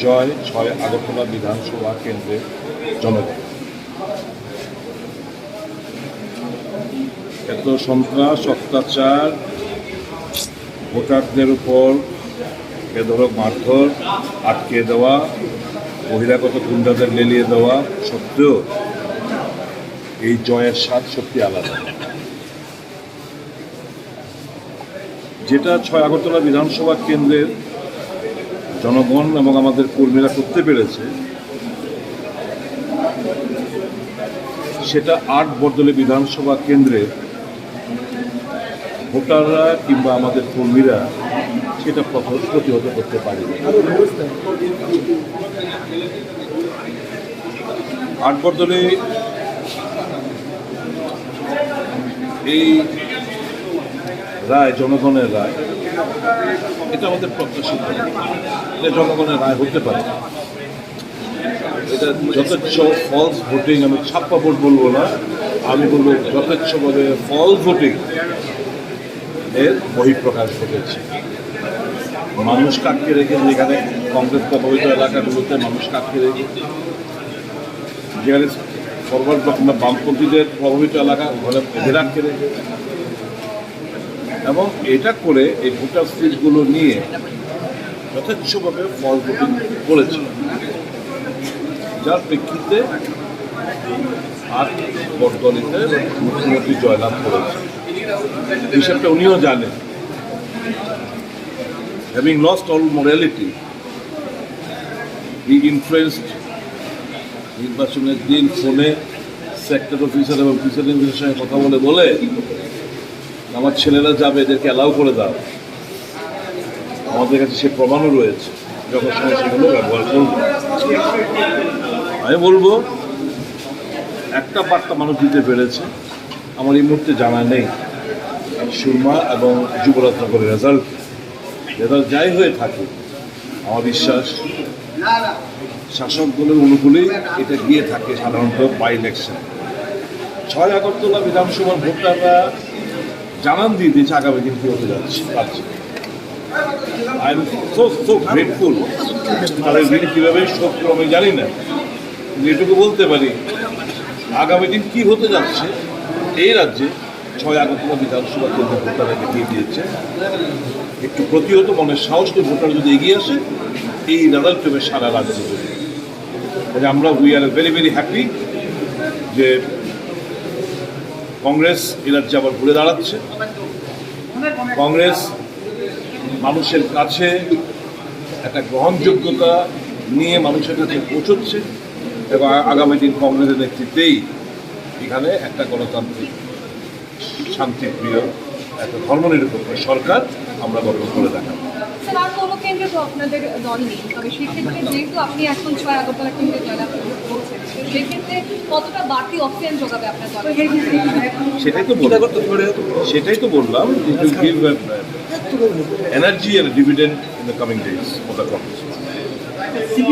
জয় 6 আগরতলা বিধানসভা কেন্দ্রের জনগণ। এত সন্ত্রাস অত্যাচার, ভোটারদের উপর বেধড়ক মারধর, আটকে দেওয়া, বহিরাগত গুন্ডাদের লেলিয়ে দেওয়া সত্ত্বেও এই জয়ের স্বাদ সত্যি আলাদা। যেটা 6 আগরতলা বিধানসভা কেন্দ্রের জনগণ এবং আমাদের কর্মীরা করতে পেরেছে, সেটা 8 বর্দলী বিধানসভা কেন্দ্রে ভোটাররা কিংবা আমাদের কর্মীরা সেটা প্রতিহত করতে পারে। 8 বর্দলী এই রায় জনগণের রায়, এটা আমাদের প্রত্যাশিত, এটা জনগণের রায় হতে পারে। এটা যথেচ্ছ ফলস ভোটিং, আমি ছাপ্পা ভোট বলবো না, আমি বলবো যথেচ্ছভাবে ফলস ভোটিং এর বহিঃপ্রকাশ ঘটেছে। মানুষ কাটকে রেখে, যেখানে কংগ্রেস প্রভাবিত এলাকাগুলোতে মানুষ কাটকে রেখে, যেখানে ফরওয়ার্ড ব্লক বা বামপন্থীদের প্রভাবিত এলাকা ঘরে বেঁধে আটকে রেখে, এবং এটা করে এই ভোটার স্লিপগুলো নিয়ে যথেচ্ছভাবে ফল ভোটিং করেছে, যার প্রেক্ষিতে 8 বর্দলীতে মুখ্যমন্ত্রী জয়লাভ করেছে। হিসাবটা উনিও জানেন। হ্যাভিং লস্ট অল মোরালিটি, হি ইনফ্লুয়েন্সড নির্বাচনের দিন ফোনে সেক্টর অফিসার এবং প্রিসাইডিং সঙ্গে কথা বলে আমার ছেলেরা যাবে, এদেরকে অ্যালাউ করে দাও। আমাদের কাছে সে প্রমাণও রয়েছে, যখন সময় সেগুলো ব্যবহার করব। আমি বলবো একটা বার্তা মানুষ দিতে পেরেছে, আমার এই মুহূর্তে জানা নেই সুরমা এবং যুবরাজনগরের রেজাল্ট যাই হয়ে থাকে, আমার বিশ্বাস শাসক দলের অনুকূলেই এটা গিয়ে থাকে সাধারণত বাই ইলেকশন। 6 আগরতলা বিধানসভার ভোটাররা জানান দিয়ে দিয়েছে আগামী দিন কী হতে যাচ্ছে। I am so grateful. তাদের দিন কীভাবে শোক আমি জানি না, এটুকু বলতে পারি আগামী দিন কী হতে যাচ্ছে এই রাজ্যে 6 আগরতলা বিধানসভা কেন্দ্রের ভোটাররা দেখিয়ে দিয়েছে। একটু প্রতিহত মনের সাহস নিয়ে ভোটার যদি এগিয়ে আসে, এই রেজাল্ট হবে সারা রাজ্যে। আমরা we are very very happy যে কংগ্রেস এই রাজ্যে আবার ঘুরে দাঁড়াচ্ছে। কংগ্রেস মানুষের কাছে একটা গ্রহণযোগ্যতা নিয়ে মানুষের কাছে পৌঁছচ্ছে, এবং আগামী দিন কংগ্রেসের নেতৃত্বেই এখানে একটা গণতান্ত্রিক শান্তিপ্রিয় একটা ধর্মনিরপেক্ষ সরকার আমরা গঠন করে দেখাবো। আর কোনো কেন্দ্রে তো আপনাদের দল নেই, তবে সেক্ষেত্রে যেহেতু আপনি এখন 6 আগরতলা কেন্দ্রে জয়লাভ করছেন, সেক্ষেত্রে কতটা বাড়তি অক্সিজেন যোগাবে আপনার দল? সেটাই তো বললাম, energy and dividend in the coming days for the Congress.